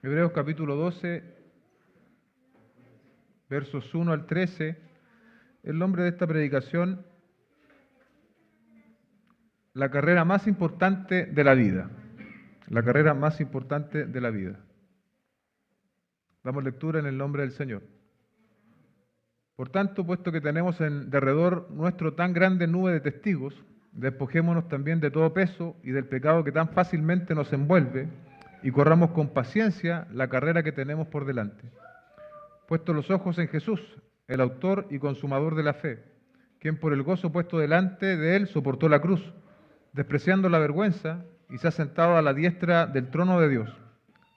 Hebreos capítulo 12, versos 1 al 13. El nombre de esta predicación: la carrera más importante de la vida. La carrera más importante de la vida. Damos lectura en el nombre del Señor. Por tanto, puesto que tenemos en derredor nuestro tan grande nube de testigos, despojémonos también de todo peso y del pecado que tan fácilmente nos envuelve, y corramos con paciencia la carrera que tenemos por delante. Puesto los ojos en Jesús, el autor y consumador de la fe, quien por el gozo puesto delante de él soportó la cruz, despreciando la vergüenza, y se ha sentado a la diestra del trono de Dios.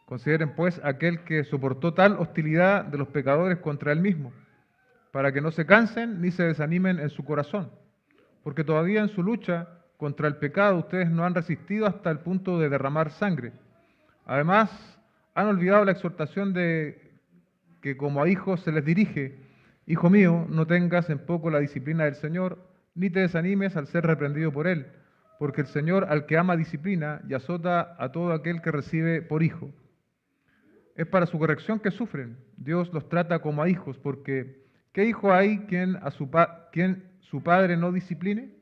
Consideren pues aquel que soportó tal hostilidad de los pecadores contra él mismo, para que no se cansen ni se desanimen en su corazón, porque todavía en su lucha contra el pecado ustedes no han resistido hasta el punto de derramar sangre. Además, han olvidado la exhortación de que como a hijos se les dirige: Hijo mío, no tengas en poco la disciplina del Señor, ni te desanimes al ser reprendido por Él, porque el Señor al que ama disciplina y azota a todo aquel que recibe por hijo. Es para su corrección que sufren. Dios los trata como a hijos, porque ¿qué hijo hay quien su padre no discipline?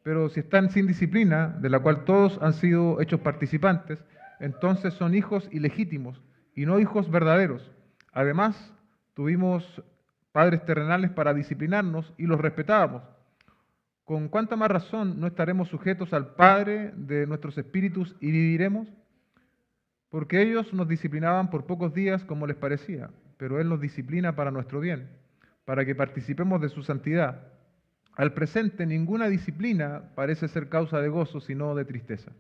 Pero si están sin disciplina, de la cual todos han sido hechos participantes, entonces son hijos ilegítimos y no hijos verdaderos. Además, tuvimos padres terrenales para disciplinarnos y los respetábamos. ¿Con cuánta más razón no estaremos sujetos al Padre de nuestros espíritus y viviremos? Porque ellos nos disciplinaban por pocos días como les parecía, pero Él nos disciplina para nuestro bien, para que participemos de su santidad. Al presente, ninguna disciplina parece ser causa de gozo, sino de tristeza.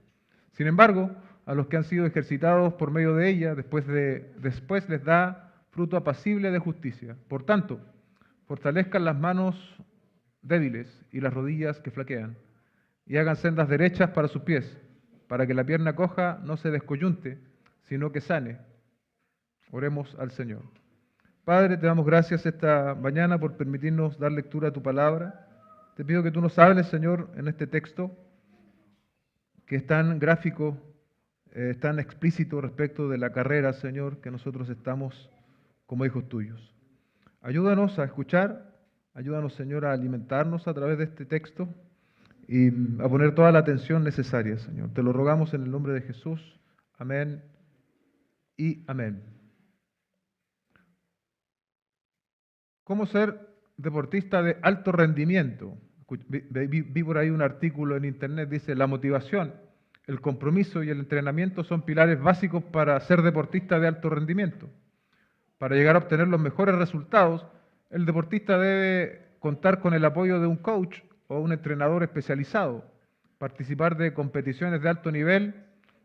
Sin embargo, a los que han sido ejercitados por medio de ella, después les da fruto apacible de justicia. Por tanto, fortalezcan las manos débiles y las rodillas que flaquean, y hagan sendas derechas para sus pies, para que la pierna coja no se descoyunte, sino que sane. Oremos al Señor. Padre, te damos gracias esta mañana por permitirnos dar lectura a tu palabra. Te pido que tú nos hables, Señor, en este texto, que es tan gráfico, tan explícito respecto de la carrera, Señor, que nosotros estamos como hijos tuyos. Ayúdanos a escuchar, ayúdanos, Señor, a alimentarnos a través de este texto y a poner toda la atención necesaria, Señor. Te lo rogamos en el nombre de Jesús. Amén y amén. ¿Cómo ser deportista de alto rendimiento? Vi por ahí un artículo en internet, dice: la motivación, el compromiso y el entrenamiento son pilares básicos para ser deportista de alto rendimiento. Para llegar a obtener los mejores resultados, el deportista debe contar con el apoyo de un coach o un entrenador especializado, participar de competiciones de alto nivel,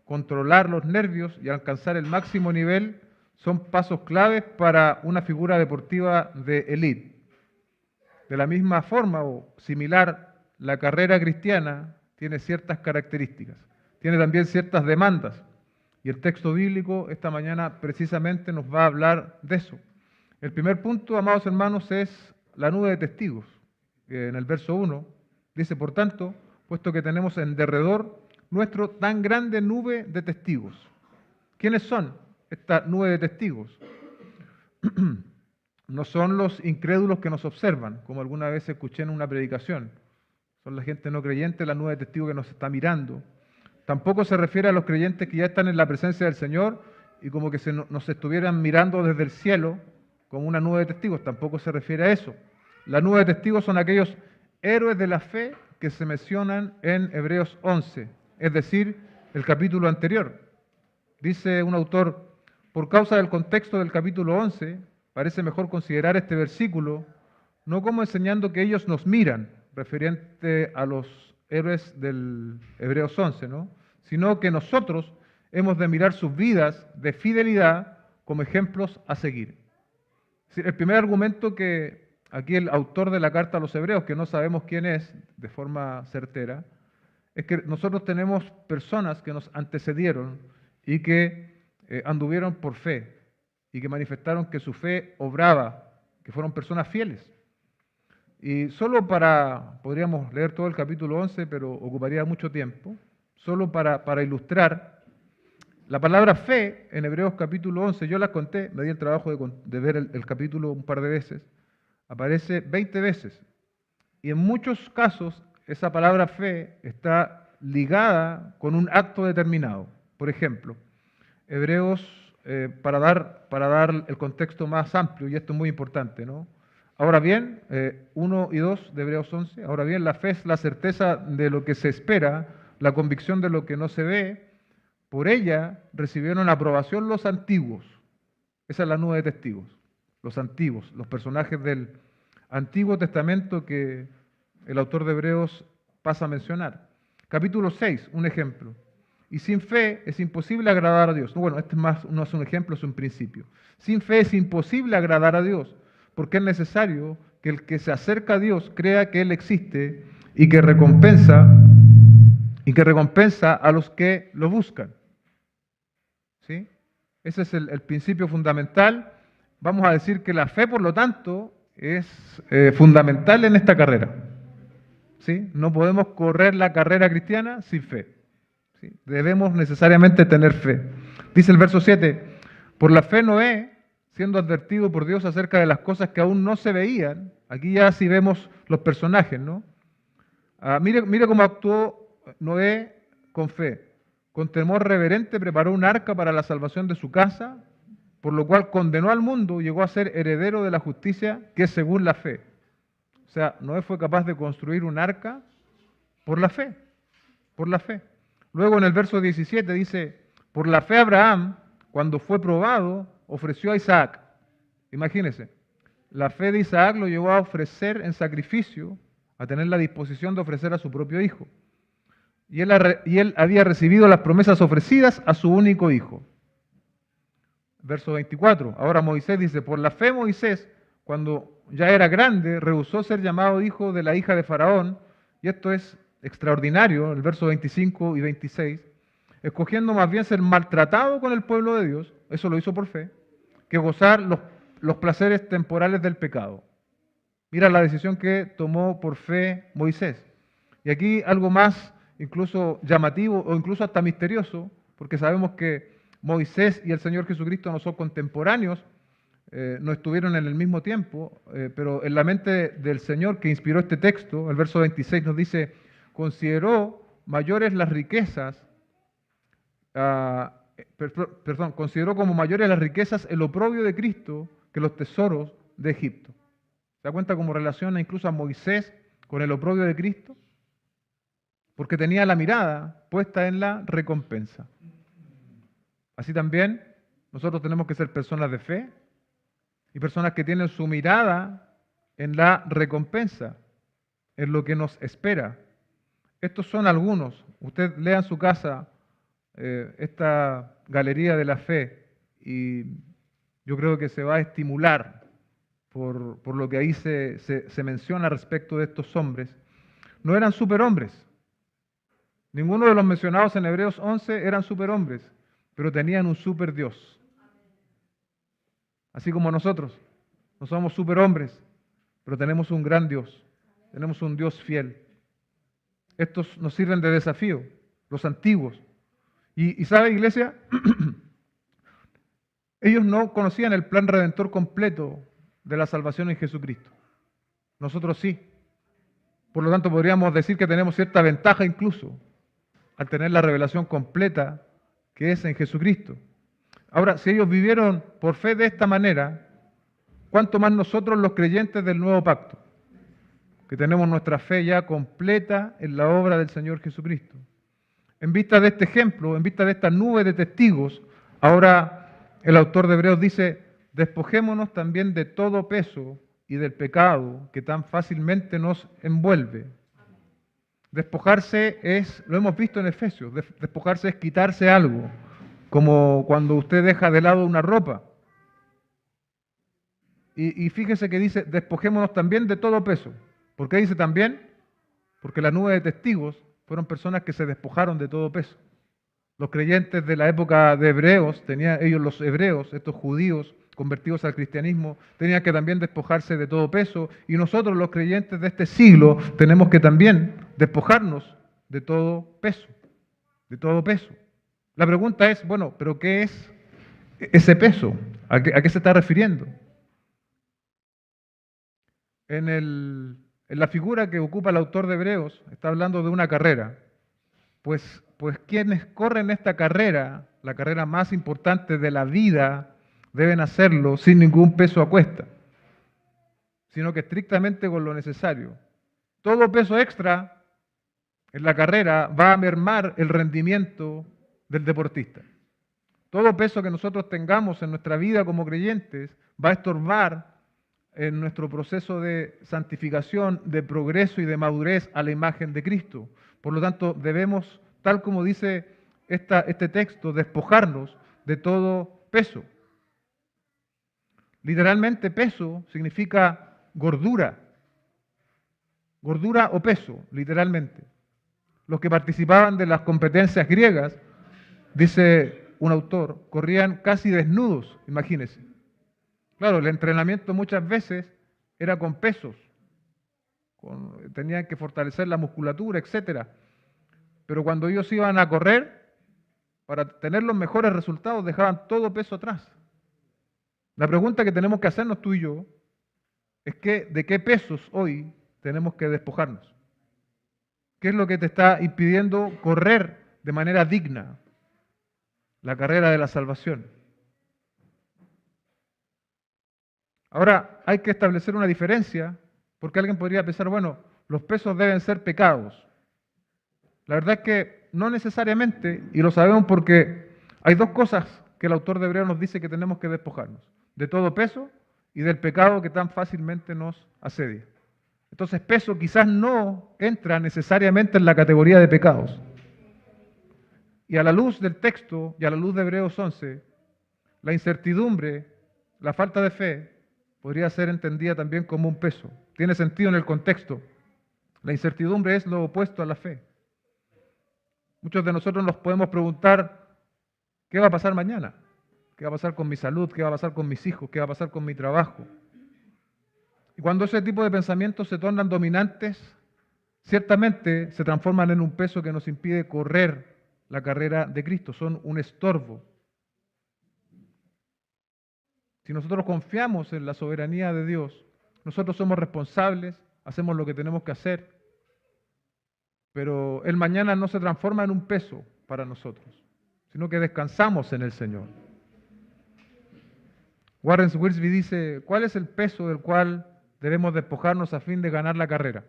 controlar los nervios y alcanzar el máximo nivel son pasos claves para una figura deportiva de élite. De la misma forma o similar, la carrera cristiana tiene ciertas características, tiene también ciertas demandas. Y el texto bíblico esta mañana precisamente nos va a hablar de eso. El primer punto, amados hermanos, es la nube de testigos. En el verso 1 dice: por tanto, puesto que tenemos en derredor nuestro tan grande nube de testigos. ¿Quiénes son esta nube de testigos? No son los incrédulos que nos observan, como alguna vez escuché en una predicación. Son la gente no creyente, la nube de testigos que nos está mirando. Tampoco se refiere a los creyentes que ya están en la presencia del Señor y como que nos estuvieran mirando desde el cielo como una nube de testigos. Tampoco se refiere a eso. La nube de testigos son aquellos héroes de la fe que se mencionan en Hebreos 11, es decir, el capítulo anterior. Dice un autor: por causa del contexto del capítulo 11, parece mejor considerar este versículo no como enseñando que ellos nos miran, referente a los héroes del Hebreos 11, ¿no?, sino que nosotros hemos de mirar sus vidas de fidelidad como ejemplos a seguir. Es decir, el primer argumento que aquí el autor de la carta a los Hebreos, que no sabemos quién es de forma certera, es que nosotros tenemos personas que nos antecedieron y que anduvieron por fe y que manifestaron que su fe obraba, que fueron personas fieles. Y solo podríamos leer todo el capítulo 11, pero ocuparía mucho tiempo, solo para ilustrar La palabra fe en Hebreos capítulo 11, yo la conté, me di el trabajo de ver el capítulo un par de veces, aparece 20 veces. Y en muchos casos esa palabra fe está ligada con un acto determinado. Por ejemplo, Hebreos, para dar el contexto más amplio, y esto es muy importante, ¿no? Ahora bien, 1 y 2 de Hebreos 11, ahora bien, la fe es la certeza de lo que se espera, la convicción de lo que no se ve. Por ella recibieron aprobación los antiguos. Esa es la nube de testigos. Los antiguos, los personajes del Antiguo Testamento que el autor de Hebreos pasa a mencionar. Capítulo 6, un ejemplo. Y sin fe es imposible agradar a Dios. Bueno, este no es un ejemplo, es un principio. Sin fe es imposible agradar a Dios, porque es necesario que el que se acerca a Dios crea que Él existe y que recompensa a los que lo buscan. ¿Sí? Ese es el principio fundamental. Vamos a decir que la fe, por lo tanto, es fundamental en esta carrera. ¿Sí? No podemos correr la carrera cristiana sin fe. ¿Sí? Debemos necesariamente tener fe. Dice el verso 7, por la fe Noé, siendo advertido por Dios acerca de las cosas que aún no se veían, aquí ya sí vemos los personajes, ¿no? Mire cómo actuó Noé con fe. Con temor reverente preparó un arca para la salvación de su casa, por lo cual condenó al mundo y llegó a ser heredero de la justicia que es según la fe. O sea, Noé fue capaz de construir un arca por la fe, por la fe. Luego en el verso 17 dice, por la fe Abraham, cuando fue probado, ofreció a Isaac. Imagínense, la fe de Isaac lo llevó a ofrecer en sacrificio, a tener la disposición de ofrecer a su propio hijo. Y él había recibido las promesas ofrecidas a su único hijo. Verso 24. Ahora Moisés dice, por la fe Moisés, cuando ya era grande, rehusó ser llamado hijo de la hija de Faraón, y esto es extraordinario, el verso 25 y 26, escogiendo más bien ser maltratado con el pueblo de Dios, eso lo hizo por fe, que gozar los placeres temporales del pecado. Mira la decisión que tomó por fe Moisés. Y aquí algo más incluso llamativo o incluso hasta misterioso, porque sabemos que Moisés y el Señor Jesucristo no son contemporáneos, no estuvieron en el mismo tiempo, pero en la mente del Señor que inspiró este texto, el verso 26 nos dice, consideró mayores las riquezas, consideró como mayores las riquezas el oprobio de Cristo que los tesoros de Egipto. ¿Se da cuenta cómo relaciona incluso a Moisés con el oprobio de Cristo? Porque tenía la mirada puesta en la recompensa. Así también nosotros tenemos que ser personas de fe y personas que tienen su mirada en la recompensa, en lo que nos espera. Estos son algunos. Usted lea en su casa esta galería de la fe y yo creo que se va a estimular por lo que ahí se menciona respecto de estos hombres. No eran superhombres. Ninguno de los mencionados en Hebreos 11 eran superhombres, pero tenían un super Dios. Así como nosotros, no somos superhombres, pero tenemos un gran Dios, tenemos un Dios fiel. Estos nos sirven de desafío, los antiguos. Y ¿sabe, iglesia? Ellos no conocían el plan redentor completo de la salvación en Jesucristo. Nosotros sí. Por lo tanto, podríamos decir que tenemos cierta ventaja incluso al tener la revelación completa que es en Jesucristo. Ahora, si ellos vivieron por fe de esta manera, ¿cuánto más nosotros los creyentes del nuevo pacto? Que tenemos nuestra fe ya completa en la obra del Señor Jesucristo. En vista de este ejemplo, en vista de esta nube de testigos, ahora el autor de Hebreos dice, despojémonos también de todo peso y del pecado que tan fácilmente nos envuelve. Despojarse es, lo hemos visto en Efesios, despojarse es quitarse algo, como cuando usted deja de lado una ropa. Y fíjese que dice, despojémonos también de todo peso. ¿Por qué dice también? Porque la nube de testigos fueron personas que se despojaron de todo peso. Los creyentes de la época de Hebreos, ellos los hebreos, estos judíos convertidos al cristianismo, tenían que también despojarse de todo peso, y nosotros los creyentes de este siglo tenemos que también despojarnos de todo peso, de todo peso. La pregunta es, bueno, ¿pero qué es ese peso? ¿A qué se está refiriendo? En la figura que ocupa el autor de Hebreos, está hablando de una carrera. Pues quienes corren esta carrera, la carrera más importante de la vida, deben hacerlo sin ningún peso a cuesta, sino que estrictamente con lo necesario. Todo peso extra en la carrera va a mermar el rendimiento del deportista. Todo peso que nosotros tengamos en nuestra vida como creyentes va a estorbar en nuestro proceso de santificación, de progreso y de madurez a la imagen de Cristo. Por lo tanto, debemos, tal como dice este texto, despojarnos de todo peso. Literalmente peso significa gordura. Gordura o peso, literalmente. Los que participaban de las competencias griegas, dice un autor, corrían casi desnudos, imagínense. Claro, el entrenamiento muchas veces era con pesos, tenían que fortalecer la musculatura, etc. Pero cuando ellos iban a correr, para tener los mejores resultados, dejaban todo peso atrás. La pregunta que tenemos que hacernos tú y yo es ¿de qué pesos hoy tenemos que despojarnos? ¿Qué es lo que te está impidiendo correr de manera digna la carrera de la salvación? Ahora, hay que establecer una diferencia, porque alguien podría pensar, bueno, los pesos deben ser pecados. La verdad es que no necesariamente, y lo sabemos porque hay dos cosas que el autor de Hebreos nos dice que tenemos que despojarnos: de todo peso y del pecado que tan fácilmente nos asedia. Entonces, peso quizás no entra necesariamente en la categoría de pecados. Y a la luz del texto y a la luz de Hebreos 11, la incertidumbre, la falta de fe, podría ser entendida también como un peso. Tiene sentido en el contexto. La incertidumbre es lo opuesto a la fe. Muchos de nosotros nos podemos preguntar, ¿qué va a pasar mañana? ¿Qué va a pasar con mi salud? ¿Qué va a pasar con mis hijos? ¿Qué va a pasar con mi trabajo? Y cuando ese tipo de pensamientos se tornan dominantes, ciertamente se transforman en un peso que nos impide correr la carrera de Cristo. Son un estorbo. Si nosotros confiamos en la soberanía de Dios, nosotros somos responsables, hacemos lo que tenemos que hacer, pero el mañana no se transforma en un peso para nosotros, sino que descansamos en el Señor. Warren Wiersbe dice, ¿cuál es el peso del cual debemos despojarnos a fin de ganar la carrera?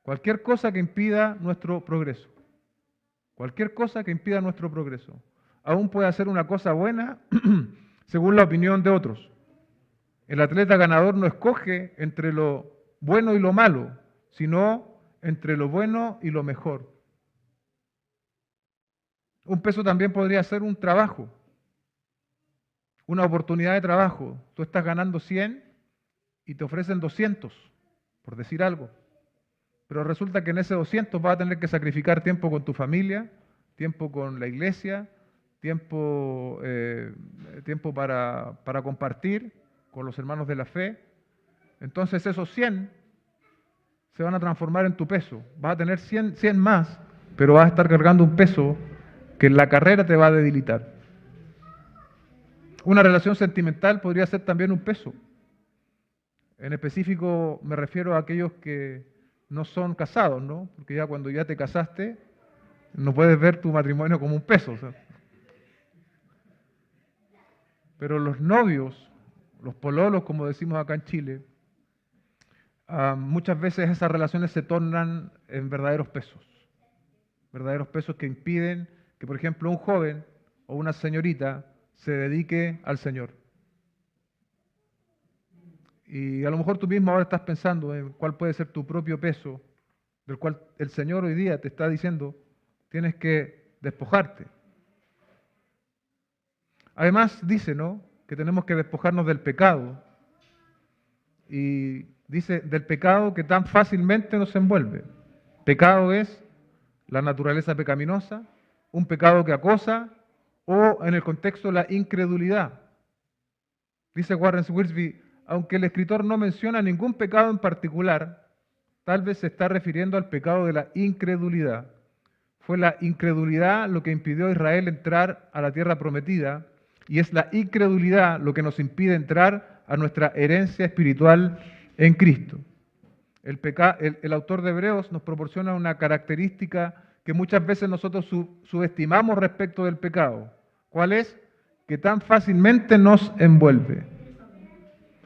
Cualquier cosa que impida nuestro progreso. Cualquier cosa que impida nuestro progreso. Aún puede hacer una cosa buena según la opinión de otros. El atleta ganador no escoge entre lo bueno y lo malo, sino entre lo bueno y lo mejor. Un peso también podría ser un trabajo, una oportunidad de trabajo. Tú estás ganando 100 y te ofrecen 200, por decir algo. Pero resulta que en ese 200 vas a tener que sacrificar tiempo con tu familia, tiempo con la iglesia, tiempo para compartir con los hermanos de la fe. Entonces esos 100 se van a transformar en tu peso. Vas a tener 100 más, pero vas a estar cargando un peso que en la carrera te va a debilitar. Una relación sentimental podría ser también un peso. En específico me refiero a aquellos que no son casados, ¿no? Porque ya cuando ya te casaste, no puedes ver tu matrimonio como un peso. ¿Sabes? Pero los novios, los pololos, como decimos acá en Chile, muchas veces esas relaciones se tornan en verdaderos pesos que impiden que, por ejemplo, un joven o una señorita se dedique al Señor. Y a lo mejor tú mismo ahora estás pensando en cuál puede ser tu propio peso, del cual el Señor hoy día te está diciendo, tienes que despojarte. Además dice, ¿no?, que tenemos que despojarnos del pecado. Y dice, del pecado que tan fácilmente nos envuelve. Pecado es la naturaleza pecaminosa, un pecado que acosa, o en el contexto la incredulidad. Dice Warren Wiersbe, aunque el escritor no menciona ningún pecado en particular, tal vez se está refiriendo al pecado de la incredulidad. fue la incredulidad lo que impidió a Israel entrar a la tierra prometida, y es la incredulidad lo que nos impide entrar a nuestra herencia espiritual en Cristo. El autor de Hebreos nos proporciona una característica que muchas veces nosotros subestimamos respecto del pecado. ¿Cuál es? Que tan fácilmente nos envuelve.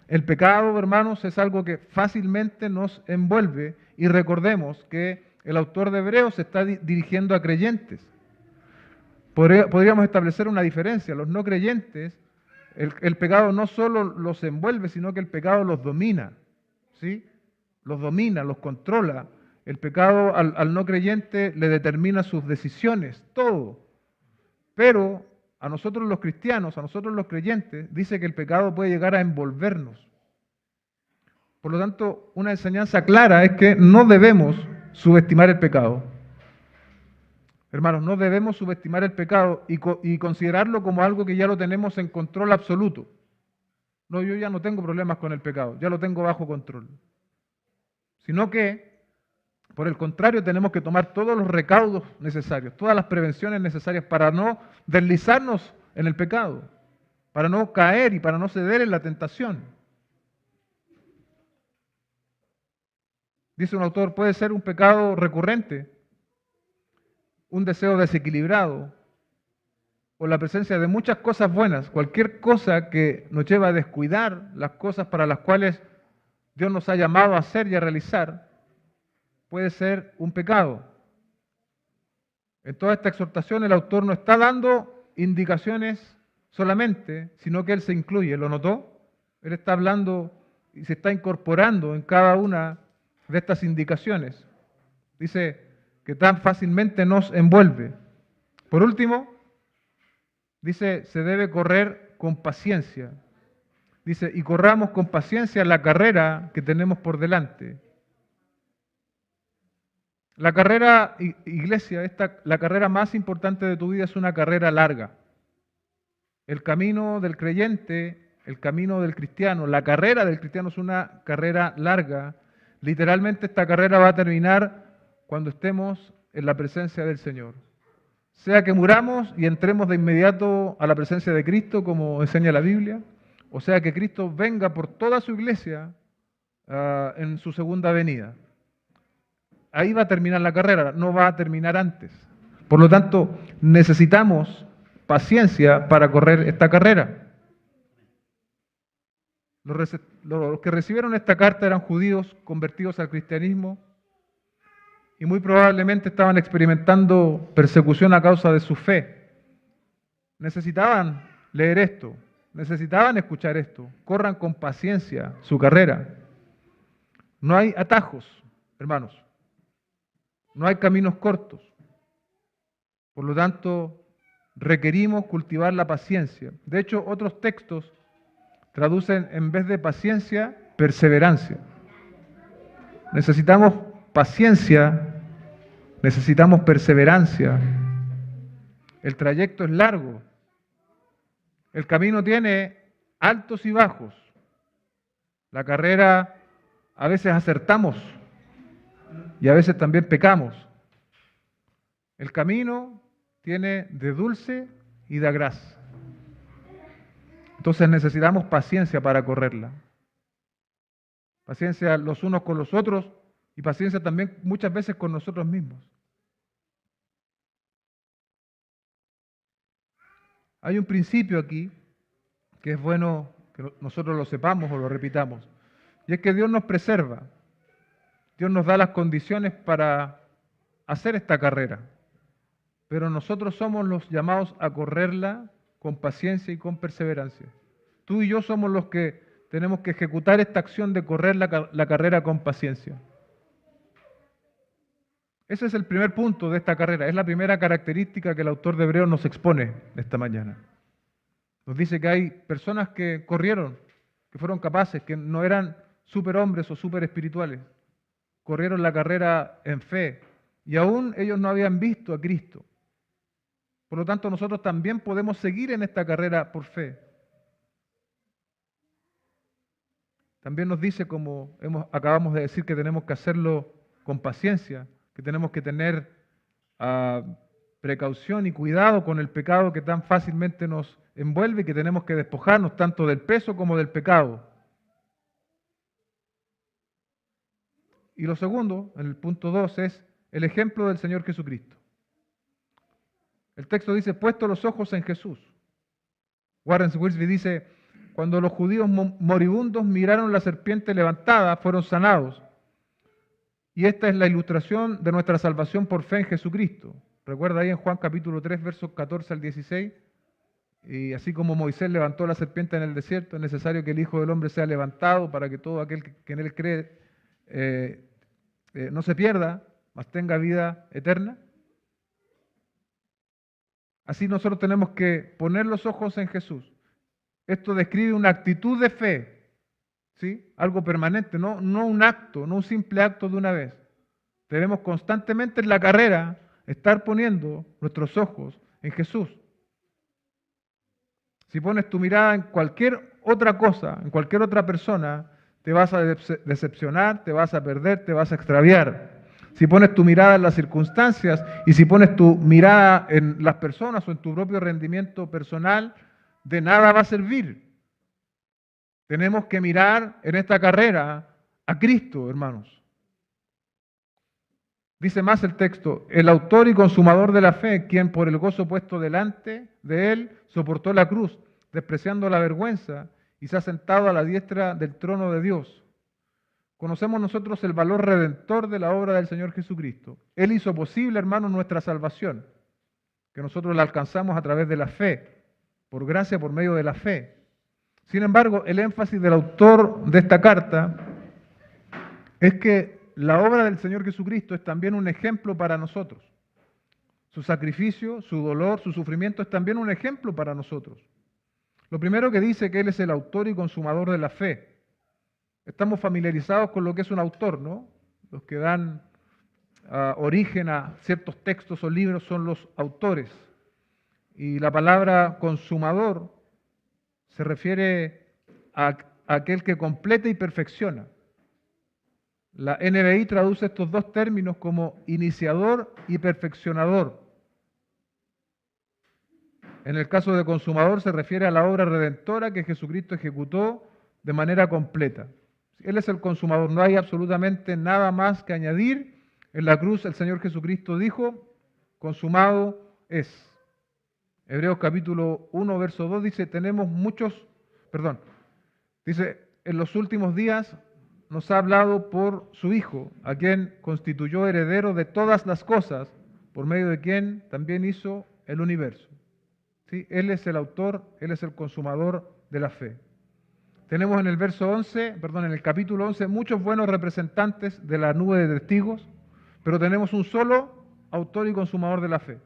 El pecado, hermanos, es algo que fácilmente nos envuelve, y recordemos que el autor de Hebreos se está dirigiendo a creyentes. Podríamos establecer una diferencia. Los no creyentes, el pecado no solo los envuelve, sino que el pecado los domina, ¿sí? Los domina, los controla. El pecado al no creyente le determina sus decisiones, todo. Pero a nosotros los cristianos, a nosotros los creyentes, dice que el pecado puede llegar a envolvernos. Por lo tanto, una enseñanza clara es que no debemos subestimar el pecado. Hermanos, no debemos subestimar el pecado y considerarlo como algo que ya lo tenemos en control absoluto. No, yo ya no tengo problemas con el pecado, ya lo tengo bajo control. Sino que, por el contrario, tenemos que tomar todos los recaudos necesarios, todas las prevenciones necesarias para no deslizarnos en el pecado, para no caer y para no ceder en la tentación. Dice un autor, puede ser un pecado recurrente, un deseo desequilibrado, o la presencia de muchas cosas buenas, cualquier cosa que nos lleva a descuidar las cosas para las cuales Dios nos ha llamado a hacer y a realizar, puede ser un pecado. En toda esta exhortación el autor no está dando indicaciones solamente, sino que él se incluye, ¿lo notó? Él está hablando y se está incorporando en cada una de estas indicaciones. Dice que tan fácilmente nos envuelve. Por último, dice, se debe correr con paciencia. Dice, y corramos con paciencia la carrera que tenemos por delante. La carrera, iglesia, la carrera más importante de tu vida es una carrera larga. El camino del creyente, el camino del cristiano, la carrera del cristiano es una carrera larga. Literalmente esta carrera va a terminar cuando estemos en la presencia del Señor. Sea que muramos y entremos de inmediato a la presencia de Cristo, como enseña la Biblia, o sea que Cristo venga por toda su iglesia en su segunda venida. Ahí va a terminar la carrera, no va a terminar antes. Por lo tanto, necesitamos paciencia para correr esta carrera. Los que recibieron esta carta eran judíos convertidos al cristianismo y muy probablemente estaban experimentando persecución a causa de su fe. Necesitaban leer esto, necesitaban escuchar esto. Corran con paciencia su carrera. No hay atajos, hermanos. No hay caminos cortos. Por lo tanto, requerimos cultivar la paciencia. De hecho, otros textos traducen en vez de paciencia, perseverancia. Necesitamos paciencia, necesitamos perseverancia. El trayecto es largo. El camino tiene altos y bajos. La carrera a veces acertamos y a veces también pecamos. El camino tiene de dulce y de agraz. Entonces necesitamos paciencia para correrla. Paciencia los unos con los otros y paciencia también muchas veces con nosotros mismos. Hay un principio aquí que es bueno que nosotros lo sepamos o lo repitamos, y es que Dios nos preserva. Dios nos da las condiciones para hacer esta carrera, pero nosotros somos los llamados a correrla con paciencia y con perseverancia. Tú y yo somos los que tenemos que ejecutar esta acción de correr la carrera con paciencia. Ese es el primer punto de esta carrera, es la primera característica que el autor de Hebreos nos expone esta mañana. Nos dice que hay personas que corrieron, que fueron capaces, que no eran superhombres o super espirituales, corrieron la carrera en fe y aún ellos no habían visto a Cristo. Por lo tanto, nosotros también podemos seguir en esta carrera por fe. También nos dice, como acabamos de decir, que tenemos que hacerlo con paciencia, que tenemos que tener precaución y cuidado con el pecado que tan fácilmente nos envuelve y que tenemos que despojarnos tanto del peso como del pecado. Y lo segundo, en el punto 2, es el ejemplo del Señor Jesucristo. El texto dice, puesto los ojos en Jesús. Warren Wiersbe dice, cuando los judíos moribundos miraron la serpiente levantada, fueron sanados. Y esta es la ilustración de nuestra salvación por fe en Jesucristo. Recuerda ahí en Juan capítulo 3, versos 14 al 16. Y así como Moisés levantó la serpiente en el desierto, es necesario que el Hijo del Hombre sea levantado para que todo aquel que en él cree no se pierda, mas tenga vida eterna. Así nosotros tenemos que poner los ojos en Jesús. Esto describe una actitud de fe, ¿sí? Algo permanente, no un acto, no un simple acto de una vez. Debemos constantemente en la carrera estar poniendo nuestros ojos en Jesús. Si pones tu mirada en cualquier otra cosa, en cualquier otra persona, te vas a decepcionar, te vas a perder, te vas a extraviar. Si pones tu mirada en las circunstancias y si pones tu mirada en las personas o en tu propio rendimiento personal, de nada va a servir. Tenemos que mirar en esta carrera a Cristo, hermanos. Dice más el texto, el autor y consumador de la fe, quien por el gozo puesto delante de él soportó la cruz, despreciando la vergüenza, y se ha sentado a la diestra del trono de Dios. Conocemos nosotros el valor redentor de la obra del Señor Jesucristo. Él hizo posible, hermanos, nuestra salvación, que nosotros la alcanzamos a través de la fe, por gracia, por medio de la fe. Sin embargo, el énfasis del autor de esta carta es que la obra del Señor Jesucristo es también un ejemplo para nosotros. Su sacrificio, su dolor, su sufrimiento es también un ejemplo para nosotros. Lo primero que dice que Él es el autor y consumador de la fe. Estamos familiarizados con lo que es un autor, ¿no? Los que dan origen a ciertos textos o libros son los autores. Y la palabra consumador se refiere a aquel que completa y perfecciona. La NBI traduce estos dos términos como iniciador y perfeccionador. En el caso de consumador se refiere a la obra redentora que Jesucristo ejecutó de manera completa. Él es el consumador, no hay absolutamente nada más que añadir. En la cruz el Señor Jesucristo dijo, consumado es. Hebreos capítulo 1, verso 2 dice, dice, en los últimos días nos ha hablado por su Hijo, a quien constituyó heredero de todas las cosas, por medio de quien también hizo el universo. ¿Sí? Él es el autor, Él es el consumador de la fe. Tenemos en el capítulo 11, muchos buenos representantes de la nube de testigos, pero tenemos un solo autor y consumador de la fe.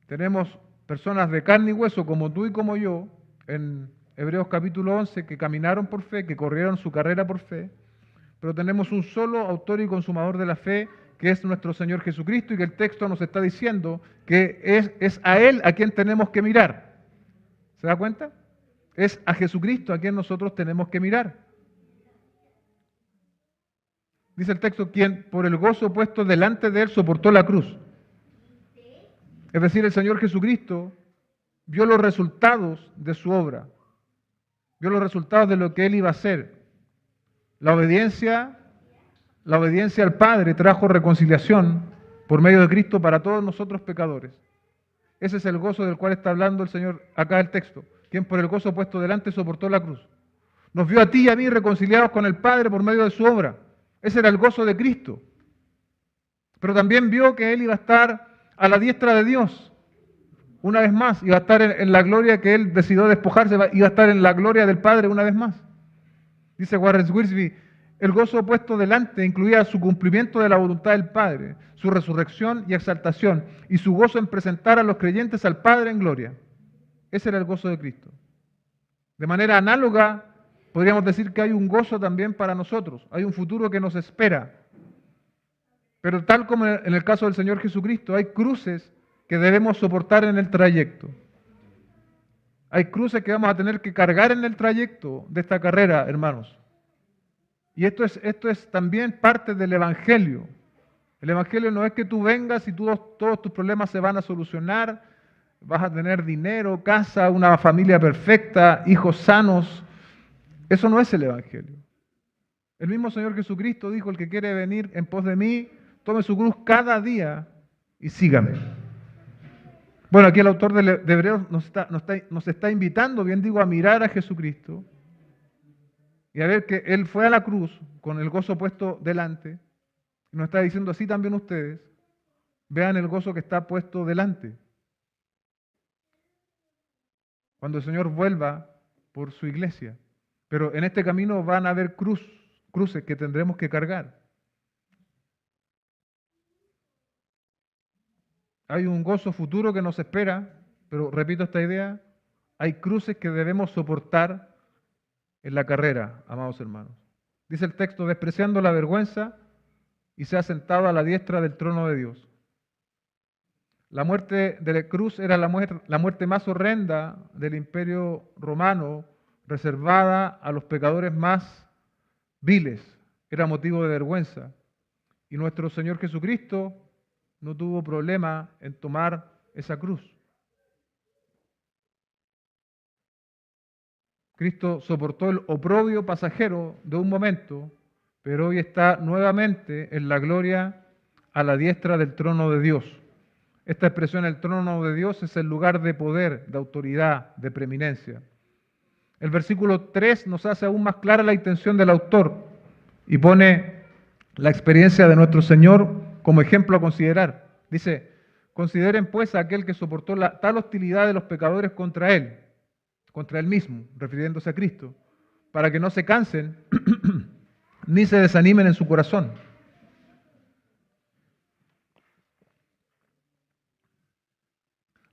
Tenemos personas de carne y hueso como tú y como yo, en Hebreos capítulo 11, que caminaron por fe, que corrieron su carrera por fe, pero tenemos un solo autor y consumador de la fe, que es nuestro Señor Jesucristo, y que el texto nos está diciendo que es a Él a quien tenemos que mirar. ¿Se da cuenta? Es a Jesucristo a quien nosotros tenemos que mirar. Dice el texto, quien por el gozo puesto delante de Él soportó la cruz. Es decir, el Señor Jesucristo vio los resultados de su obra, vio los resultados de lo que Él iba a hacer. La obediencia al Padre trajo reconciliación por medio de Cristo para todos nosotros pecadores. Ese es el gozo del cual está hablando el Señor acá el texto, quien por el gozo puesto delante soportó la cruz. Nos vio a ti y a mí reconciliados con el Padre por medio de su obra. Ese era el gozo de Cristo. Pero también vio que Él iba a estar a la diestra de Dios. Una vez más, iba a estar en la gloria que Él decidió despojarse, iba a estar en la gloria del Padre una vez más. Dice Warren Wiersbe, el gozo puesto delante incluía su cumplimiento de la voluntad del Padre, su resurrección y exaltación, y su gozo en presentar a los creyentes al Padre en gloria. Ese era el gozo de Cristo. De manera análoga, podríamos decir que hay un gozo también para nosotros, hay un futuro que nos espera. Pero tal como en el caso del Señor Jesucristo, hay cruces que debemos soportar en el trayecto. Hay cruces que vamos a tener que cargar en el trayecto de esta carrera, hermanos. Y esto es también parte del Evangelio. El Evangelio no es que tú vengas y todos tus problemas se van a solucionar, vas a tener dinero, casa, una familia perfecta, hijos sanos. Eso no es el Evangelio. El mismo Señor Jesucristo dijo, el que quiere venir en pos de mí, tome su cruz cada día y sígame. Bueno, aquí el autor de Hebreos nos está invitando, bien digo, a mirar a Jesucristo y a ver que Él fue a la cruz con el gozo puesto delante. Y nos está diciendo así también ustedes, vean el gozo que está puesto delante. Cuando el Señor vuelva por su iglesia. Pero en este camino van a haber cruces que tendremos que cargar. Hay un gozo futuro que nos espera, pero repito esta idea, hay cruces que debemos soportar en la carrera, amados hermanos. Dice el texto, despreciando la vergüenza y se ha sentado a la diestra del trono de Dios. La muerte de la cruz era la muerte más horrenda del imperio romano, reservada a los pecadores más viles. Era motivo de vergüenza. Y nuestro Señor Jesucristo no tuvo problema en tomar esa cruz. Cristo soportó el oprobio pasajero de un momento, pero hoy está nuevamente en la gloria a la diestra del trono de Dios. Esta expresión, el trono de Dios, es el lugar de poder, de autoridad, de preeminencia. El versículo 3 nos hace aún más clara la intención del autor y pone la experiencia de nuestro Señor como ejemplo a considerar. Dice, consideren pues a aquel que soportó tal hostilidad de los pecadores contra Él mismo, refiriéndose a Cristo, para que no se cansen ni se desanimen en su corazón.